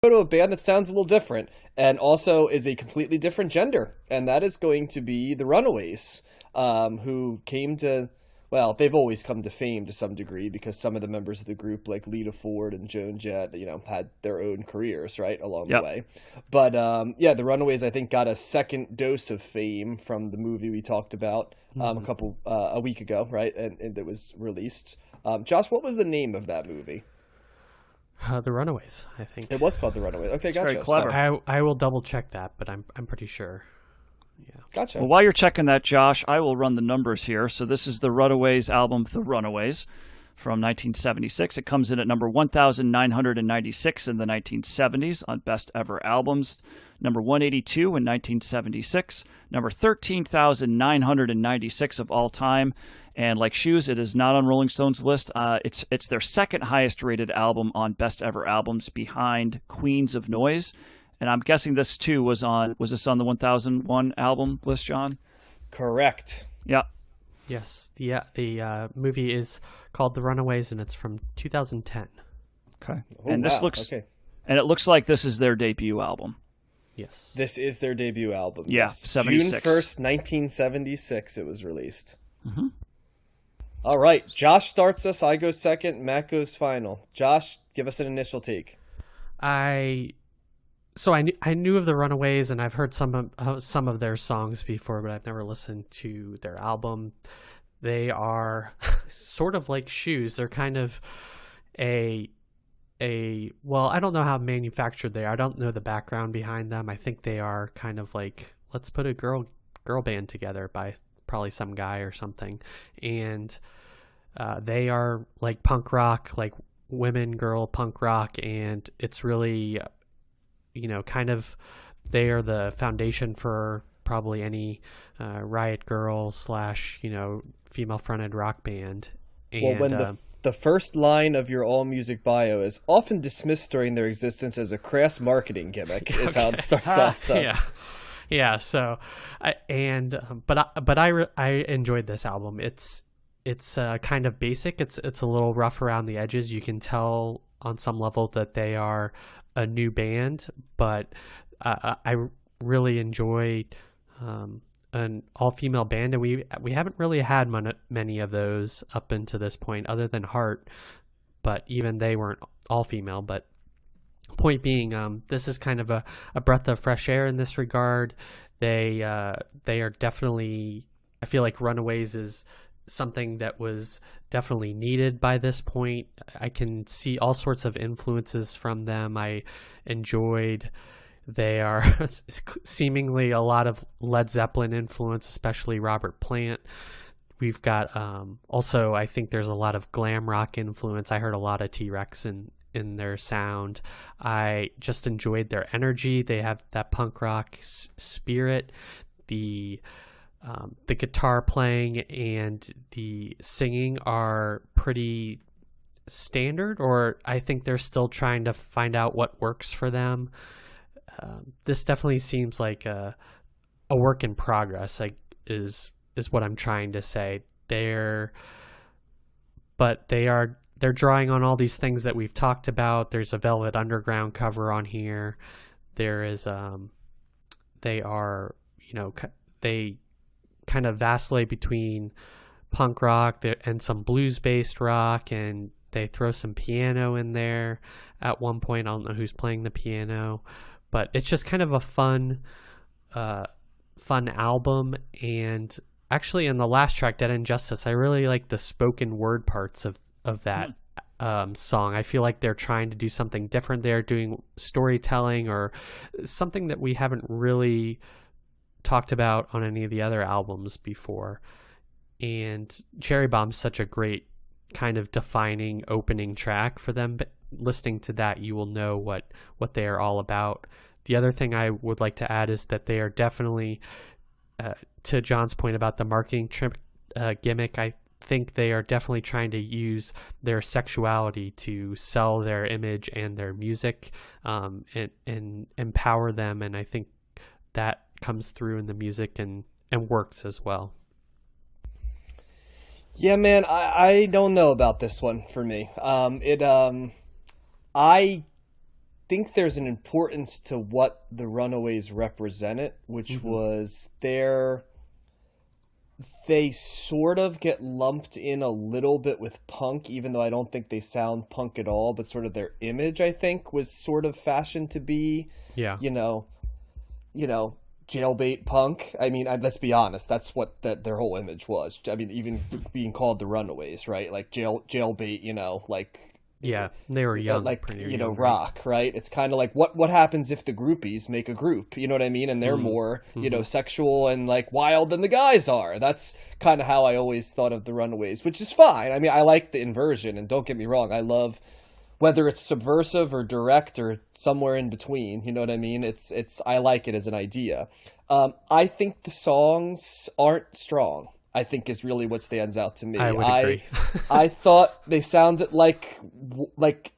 go to a band that sounds a little different and also is a completely different gender, and that is going to be the Runaways, who came to, well, they've always come to fame to some degree because some of the members of the group, like Lita Ford and Joan Jett, had their own careers, right, along the way. But yeah, the Runaways, I think, got a second dose of fame from the movie we talked about a week ago, right, and it was released. Josh, what was the name of that movie? The Runaways, I think. It was called The Runaways. Okay, gotcha. Very clever. So, I will double check that, but I'm pretty sure. Yeah. Gotcha. Well, while you're checking that, Josh, I will run the numbers here. So this is the Runaways album, The Runaways, from 1976. It comes in at number 1,996 in the 1970s on Best Ever Albums, number 182 in 1976, number 13,996 of all time. And like Shoes, it is not on Rolling Stone's list. It's their second highest rated album on Best Ever Albums, behind Queens of Noise. And I'm guessing this too was this on the 1001 album list, John? Correct. Yeah. Yes. The movie is called The Runaways, and it's from 2010. Okay. Oh, and this wow. looks okay. And it looks like this is their debut album. Yes. This is their debut album. Yeah, Yes. 76. June 1st, 1976 it was released. Mm-hmm. All right. Josh starts us. I go second. Matt goes final. Josh, give us an initial take. I knew of the Runaways, and I've heard some of their songs before, but I've never listened to their album. They are sort of like Shoes. They're kind of well, I don't know how manufactured they are. I don't know the background behind them. I think they are kind of like, let's put a girl band together by probably some guy or something, and they are like punk rock, like girl punk rock, and it's really, kind of, they are the foundation for probably any riot girl / female fronted rock band. And, well, when the first line of your all music bio is often dismissed during their existence as a crass marketing gimmick, is how it starts off. So. Yeah. So, I enjoyed this album. It's kind of basic. It's a little rough around the edges. You can tell on some level that they are a new band, but I really enjoyed an all-female band, and we haven't really had many of those up until this point, other than Heart, but even they weren't all-female. But point being, this is kind of a breath of fresh air in this regard. They are definitely, I feel like Runaways is something that was definitely needed by this point. I can see all sorts of influences from them. I enjoyed, they are seemingly a lot of Led Zeppelin influence, especially Robert Plant. We've got also, I think there's a lot of glam rock influence. I heard a lot of T-Rex in their sound. I just enjoyed their energy. They have that punk rock spirit. The guitar playing and the singing are pretty standard, or I think they're still trying to find out what works for them. This definitely seems like a work in progress, is what I'm trying to say. They're drawing on all these things that we've talked about. There's a Velvet Underground cover on here. There is they kind of vacillate between punk rock and some blues-based rock, and they throw some piano in there at one point. I don't know who's playing the piano, but it's just kind of a fun album. And actually, in the last track, Dead Injustice, I really like the spoken word parts of that song. I feel like they're trying to do something different. They're doing storytelling, or something that we haven't really talked about on any of the other albums before. And Cherry Bomb's such a great kind of defining opening track for them, but listening to that, you will know what they are all about. The other thing I would like to add is that they are definitely, to John's point about the marketing gimmick, I think they are definitely trying to use their sexuality to sell their image and their music, and empower them. And I think that comes through in the music and works as well. Yeah, man, I don't know about this one for me. I think there's an importance to what the Runaways represented, which was they sort of get lumped in a little bit with punk, even though I don't think they sound punk at all, but sort of their image, I think, was sort of fashioned to be, you know, jailbait punk. I mean, let's be honest, that's what their whole image was. I mean, even being called the Runaways, right? Like jailbait, you know, like... Yeah, they were young, like, pretty you know, young, rock, right? It's kind of like what happens if the groupies make a group, you know what I mean? And they're more, you know, sexual and like wild than the guys are. That's kind of how I always thought of the Runaways, which is fine. I mean, I like the inversion, and don't get me wrong, I love whether it's subversive or direct or somewhere in between, you know what I mean? It's I like it as an idea. I think the songs aren't strong, I think, is really what stands out to me. I would agree. I thought they sounded like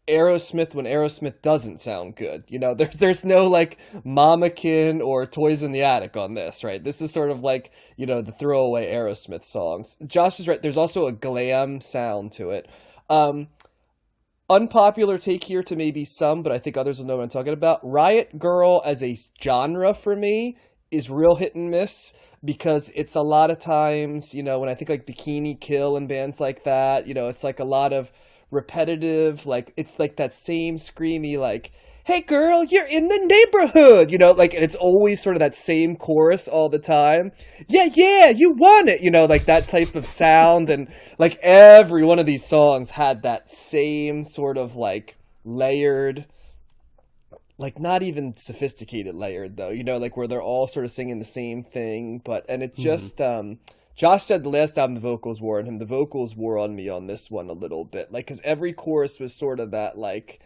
Aerosmith when Aerosmith doesn't sound good. You know, there's no like Mamakin or Toys in the Attic on this, right? This is sort of like, you know, the throwaway Aerosmith songs. Josh is right. There's also a glam sound to it. Unpopular take here to maybe some, but I think others will know what I'm talking about. Riot Girl as a genre for me is real hit and miss, because it's a lot of times, you know, when I think like Bikini Kill and bands like that, you know, it's like a lot of repetitive, like, it's like that same screamy, like, hey girl, you're in the neighborhood, you know, like, and it's always sort of that same chorus all the time. Yeah, you want it, you know, like that type of sound. And like every one of these songs had that same sort of like layered, like not even sophisticated layered though, you know, like where they're all sort of singing the same thing. But, and it just, Josh said the last album the vocals wore on him. The vocals wore on me on this one a little bit, like, because every chorus was sort of that, like,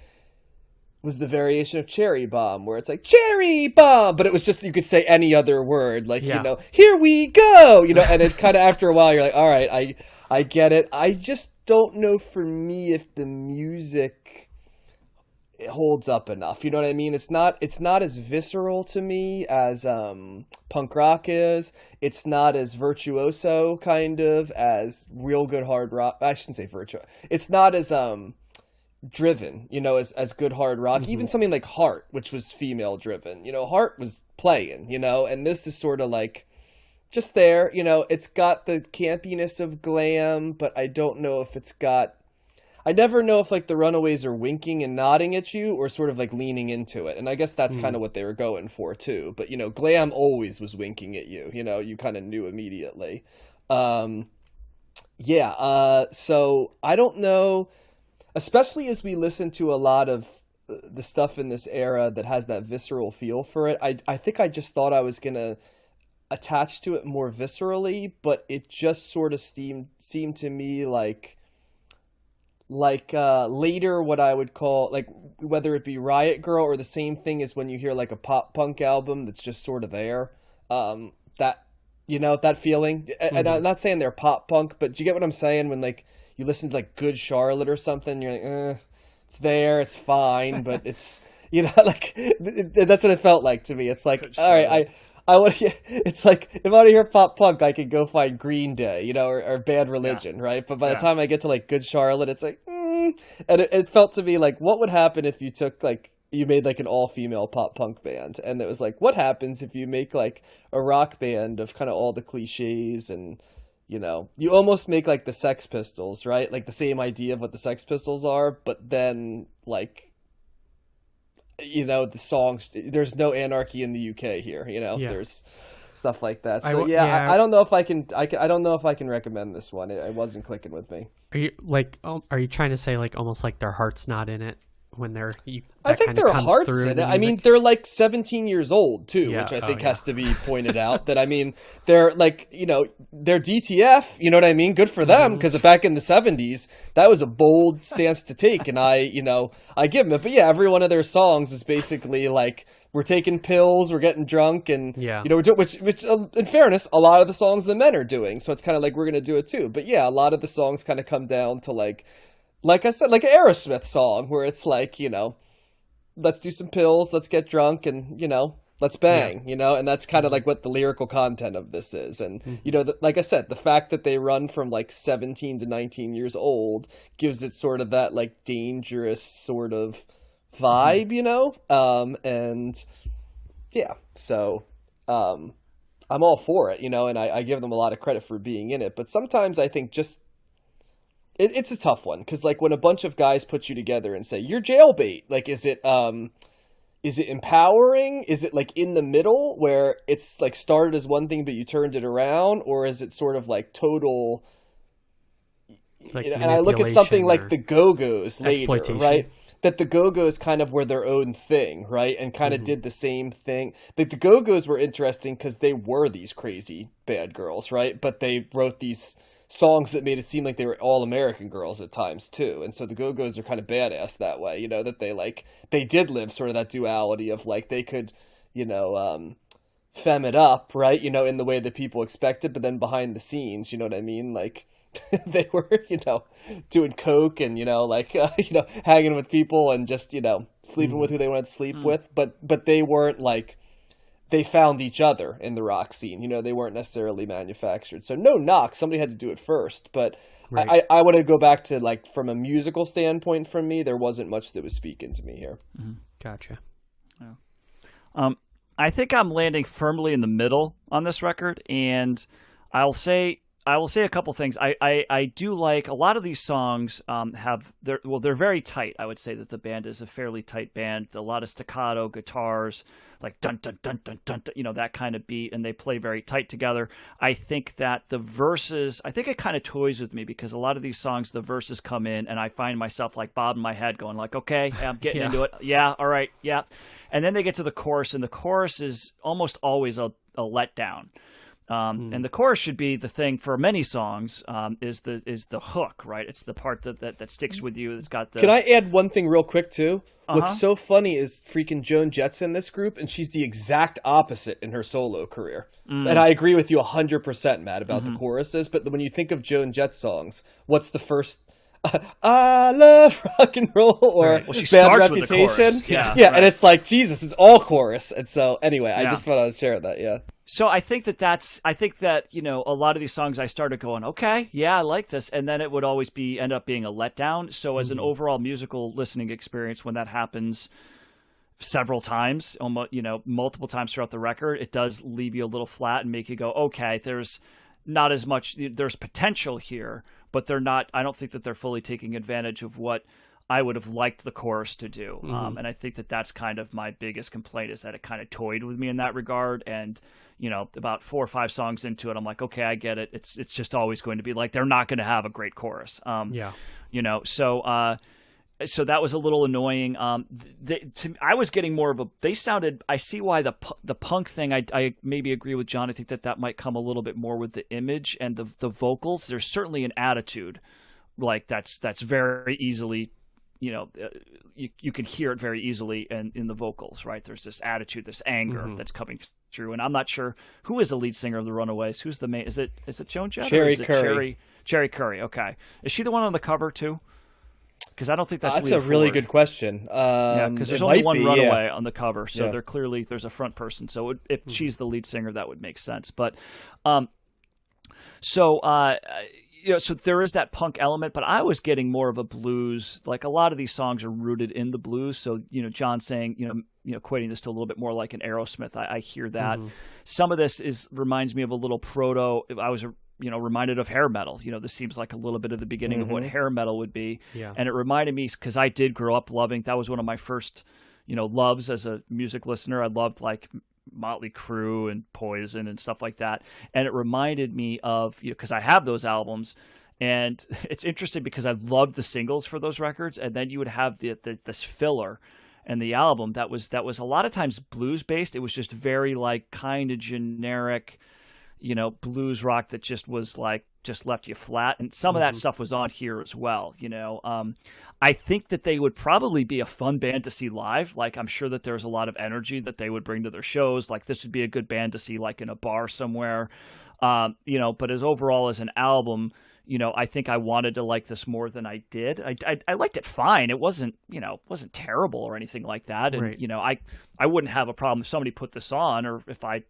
was the variation of Cherry Bomb, where it's like, Cherry Bomb, but it was just, you could say any other word, like, you know, here we go, you know, and it kind of, after a while, you're like, all right, I get it. I just don't know for me if the music it holds up enough, you know what I mean? It's not as visceral to me as punk rock is. It's not as virtuoso kind of as real good hard rock. I shouldn't say virtuoso. It's not as driven, you know, as good hard rock. Even something like Heart, which was female driven, you know, Heart was playing, you know, and this is sort of like just there, you know. It's got the campiness of glam, but I don't know if it's got, I never know if like the Runaways are winking and nodding at you or sort of like leaning into it. And I guess that's kind of what they were going for too. But, you know, glam always was winking at you, you know, you kind of knew immediately. So I don't know, especially as we listen to a lot of the stuff in this era that has that visceral feel for it. I think I just thought I was going to attach to it more viscerally, but it just sort of seemed to me like later what I would call, like, whether it be Riot Girl or the same thing as when you hear like a pop punk album that's just sort of there, that, you know, that feeling. And I'm not saying they're pop punk, but do you get what I'm saying? When like you listen to like Good Charlotte or something, you're like, it's there, it's fine, but it's, you know, like that's what it felt like to me. It's like, all right, I want to. It's like, if I want to hear pop punk, I could go find Green Day, you know, or Bad Religion, right? But by the time I get to like Good Charlotte, it's like, and it felt to me like, what would happen if you took like, you made like an all-female pop punk band, and it was like, what happens if you make like a rock band of kind of all the cliches, and, you know, you almost make like the Sex Pistols, right? Like the same idea of what the Sex Pistols are, but then like, you know, the songs, there's no anarchy in the UK here, you know, there's stuff like that. So I don't know if I don't know if I can recommend this one. It wasn't clicking with me. Are you trying to say like almost like their heart's not in it when I think their heart's in it. I mean, they're like 17 years old too, which I think has to be pointed out. That, I mean, they're like, you know, they're DTF, you know what I mean? Good for them, because back in the 70s, that was a bold stance to take, and I give them it. But yeah, every one of their songs is basically like, we're taking pills, we're getting drunk, and you know, we're doing, which in fairness, a lot of the songs the men are doing. So it's kind of like, we're gonna do it too. But yeah, a lot of the songs kind of come down to like I said, like an Aerosmith song, where it's like, you know, let's do some pills, let's get drunk, and, you know, let's bang, you know, and that's kind of like what the lyrical content of this is. And, you know, like I said, the fact that they run from like 17 to 19 years old gives it sort of that like dangerous sort of vibe, you know? And yeah, so I'm all for it, you know, and I give them a lot of credit for being in it. But sometimes I think just it's a tough one, because like when a bunch of guys put you together and say you're jailbait, like is it empowering? Is it like in the middle where it's like started as one thing but you turned it around, or is it sort of like total? Like, you know, and I look at something like the Go-Go's later, right? That the Go-Go's kind of were their own thing, right? And kind of did the same thing. Like the Go-Go's were interesting because they were these crazy bad girls, right? But they wrote these songs that made it seem like they were all American girls at times too. And so the Go-Go's are kind of badass that way, you know, that they did live sort of that duality of like they could, you know, femme it up, right? You know, in the way that people expected, but then behind the scenes, you know what I mean? Like they were, you know, doing coke and, you know, like, you know, hanging with people and just, you know, sleeping with who they wanted to sleep with. But they weren't like, they found each other in the rock scene. You know, they weren't necessarily manufactured. So no knock, somebody had to do it first. But right. I want to go back to like, from a musical standpoint from me, there wasn't much that was speaking to me here. Gotcha. Yeah. I think I'm landing firmly in the middle on this record, and I will say a couple things. I do like a lot of these songs they're very tight. I would say that the band is a fairly tight band. A lot of staccato guitars, like dun dun dun dun dun, dun, you know, that kind of beat, and they play very tight together. I think that the verses, I think it kind of toys with me, because a lot of these songs, the verses come in and I find myself like bobbing my head going like, okay, I'm getting into it. Yeah. All right. Yeah. And then they get to the chorus, and the chorus is almost always a letdown. And the chorus should be the thing for many songs, is the hook, right? It's the part that sticks with you. It's got the. Can I add one thing real quick too? What's so funny is freaking Joan Jett's in this group, and she's the exact opposite in her solo career. And I agree with you 100%, Matt, about the choruses. But when you think of Joan Jett songs, what's the first? I love rock and roll, or right. Well, she Bad starts Reputation. with the chorus. Yeah, right. And it's like, Jesus, it's all chorus. And so anyway, I just thought I would share that. Yeah. So I think that, you know, a lot of these songs I started going, okay, yeah, I like this. And then it would always end up being a letdown. So as an overall musical listening experience, when that happens several times, almost, you know, multiple times throughout the record, it does leave you a little flat and make you go, okay, there's not as much, there's potential here, but I don't think that they're fully taking advantage of what I would have liked the chorus to do. And I think that that's kind of my biggest complaint, is that it kind of toyed with me in that regard. And, you know, about 4 or 5 songs into it, I'm like, okay, I get it. It's just always going to be like, they're not going to have a great chorus. You know, so that was a little annoying. I was getting more of I see why the punk thing, I maybe agree with John. I think that might come a little bit more with the image and the vocals. There's certainly an attitude like that's very easily, you know, you can hear it very easily in the vocals, right? There's this attitude, this anger that's coming through. And I'm not sure who is the lead singer of the Runaways. Who's the main? Is it Joan Jett? Cherry Curry. Cherry Curry. Okay. Is she the one on the cover too? Because I don't think that's a really good question. Yeah, because there's only one Runaway on the cover, so there's a front person. So if she's the lead singer, that would make sense. But you know, so there is that punk element, but I was getting more of a blues. Like a lot of these songs are rooted in the blues. So, you know, John saying, you know, equating this to a little bit more like an Aerosmith. I hear that. Some of this reminds me of a little proto. I was, you know, reminded of hair metal. You know, this seems like a little bit of the beginning of what hair metal would be. Yeah. And it reminded me, because I did grow up loving, that was one of my first, you know, loves as a music listener. I loved like Motley Crue and Poison and stuff like that. And it reminded me of, you know, because I have those albums, and it's interesting because I loved the singles for those records. And then you would have this filler and the album that was a lot of times blues based. It was just very like kind of generic, you know, blues rock that just was like, just left you flat. And some of that stuff was on here as well. You know, I think that they would probably be a fun band to see live. Like, I'm sure that there's a lot of energy that they would bring to their shows. Like, this would be a good band to see like in a bar somewhere. You know, but as an album, you know, I think I wanted to like this more than I did. I liked it fine. It wasn't, you know, wasn't terrible or anything like that. And, you know, I wouldn't have a problem if somebody put this on, or if I,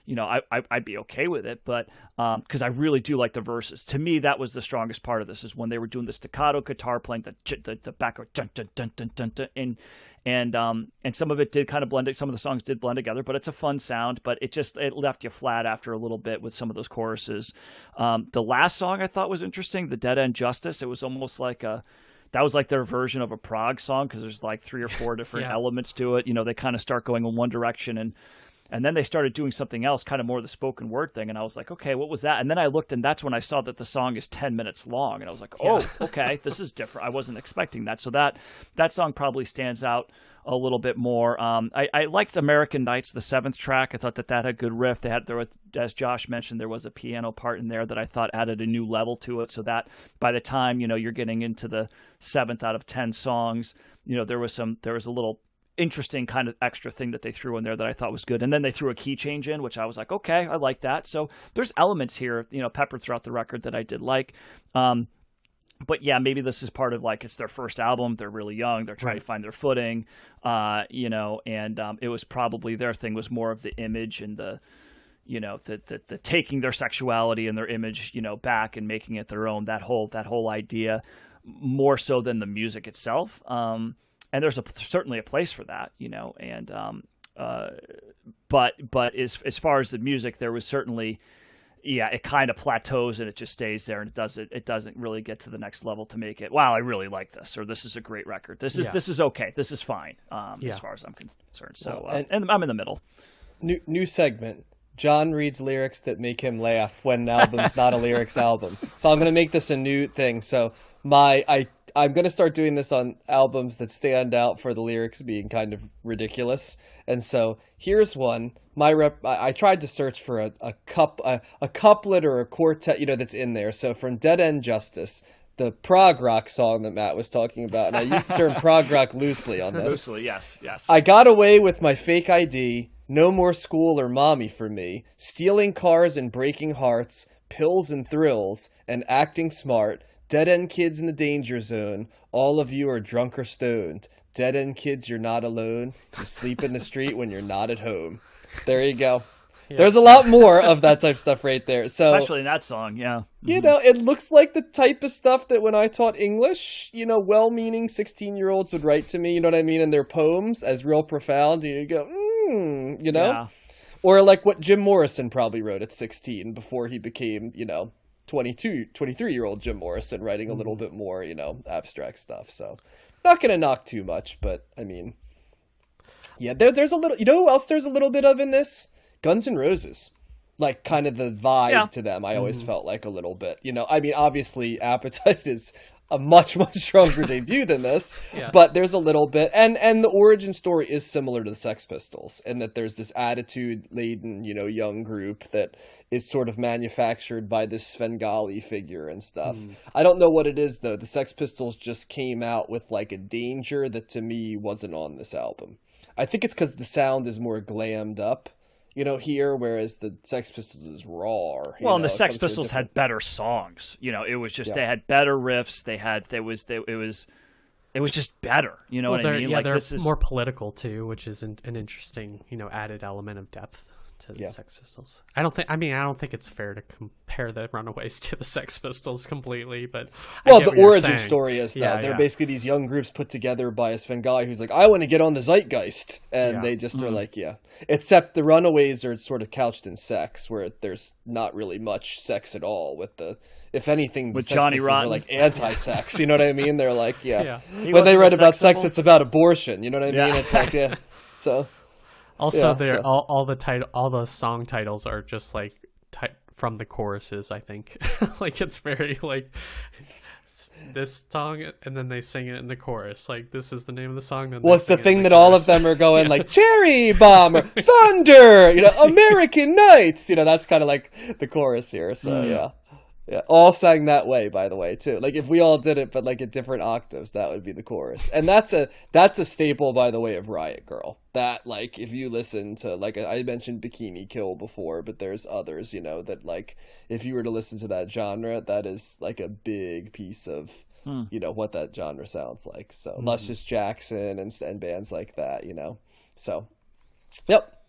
I'd be okay with it, but because I really do like the verses. To me, that was the strongest part of this, is when they were doing the staccato guitar playing the background dun, dun, dun, dun, dun, dun, and some of it did kind of blend it. Some of the songs did blend together, but it's a fun sound. But it left you flat after a little bit with some of those choruses. The last song I thought was interesting, the Dead End Justice. It was almost like that was like their version of a prog song, because there's like 3 or 4 different elements to it. They kind of start going in one direction, and then they started doing something else, kind of more the spoken word thing. And I was like, okay, what was that? And then I looked, and that's when I saw that the song is 10 minutes long. And I was like, oh, okay, this is different. I wasn't expecting that. So that song probably stands out a little bit more. I liked American Nights, the 7th track. I thought that had a good riff. There was, as Josh mentioned, there was a piano part in there that I thought added a new level to it. So that by the time, you're getting into the 7th out of 10 songs, there was a little interesting kind of extra thing that they threw in there that I thought was good. And then they threw a key change in, which I was like, okay, I like that. So there's elements here, peppered throughout the record that I did like. But yeah, maybe this is part of like, it's their first album. They're really young. They're trying to find their footing, and it was probably, their thing was more of the image and the taking their sexuality and their image, back and making it their own, that whole idea, more so than the music itself. And there's certainly a place for that, but as far as the music, there was certainly, it kind of plateaus and it just stays there, and it doesn't really get to the next level to make it, wow, I really like this, or this is a great record. This is okay. This is fine, as far as I'm concerned. So, and I'm in the middle. New segment. John reads lyrics that make him laugh when an album's not a lyrics album. So I'm going to make this a new thing. So I'm going to start doing this on albums that stand out for the lyrics being kind of ridiculous. And so here's one. I tried to search for a couplet or a quartet, that's in there. So from Dead End Justice, the prog rock song that Matt was talking about, and I used the term prog rock loosely on this. Loosely, yes. I got away with my fake ID. No more school or mommy for me. Stealing cars and breaking hearts. Pills and thrills. And acting smart. Dead-end kids in the danger zone. All of you are drunk or stoned. Dead-end kids, you're not alone. You sleep in the street when you're not at home. There you go. Yeah. There's a lot more of that type of stuff right there. So, especially in that song, yeah. It looks like the type of stuff that when I taught English, well-meaning 16-year-olds would write to me, you know what I mean, in their poems as real profound. And you go, Yeah. Or like what Jim Morrison probably wrote at 16 before he became, 23-year-old Jim Morrison, writing a little bit more, abstract stuff. So not going to knock too much, but I mean, yeah, there's a little, who else there's a little bit of in this? Guns N' Roses. Like kind of the vibe to them. I always felt like a little bit, I mean, obviously Appetite is a much, much stronger debut than this, but there's a little bit, and the origin story is similar to the Sex Pistols, in that there's this attitude-laden, young group that is sort of manufactured by this Svengali figure and stuff. I don't know what it is, though. The Sex Pistols just came out with, like, a danger that, to me, wasn't on this album. I think it's because the sound is more glammed up, here, whereas the Sex Pistols is raw. Well, and the Sex Pistols had better songs. It was just, they had better riffs. It was just better. You know what I mean? Yeah, like, they're more political too, which is an interesting, added element of depth to the Sex Pistols. I don't think it's fair to compare the Runaways to the Sex Pistols completely, but the origin story is that they're basically these young groups put together by a Svengali who's like, I want to get on the zeitgeist, and they just are like, except the Runaways are sort of couched in sex, where there's not really much sex at all. With if anything, with the Johnny Sex Pistols Rotten, are like anti-sex. You know what I mean? They're like, when they write about sex, it's about abortion. You know what I mean? It's like, so. Also, all the song titles are just like from the choruses. I think like it's very like this song, and then they sing it in the chorus. Like this is the name of the song. Then it's the thing that all of them are going like Cherry Bomber, Thunder, American Nights. That's kind of like the chorus here. So yeah, all sang that way, by the way, too. Like if we all did it, but like at different octaves, that would be the chorus. And that's a staple, by the way, of Riot Girl. That like if you listen to, like I mentioned Bikini Kill before, but there's others, that like if you were to listen to that genre, that is like a big piece of what that genre sounds like. So Luscious Jackson and bands like that, So yep.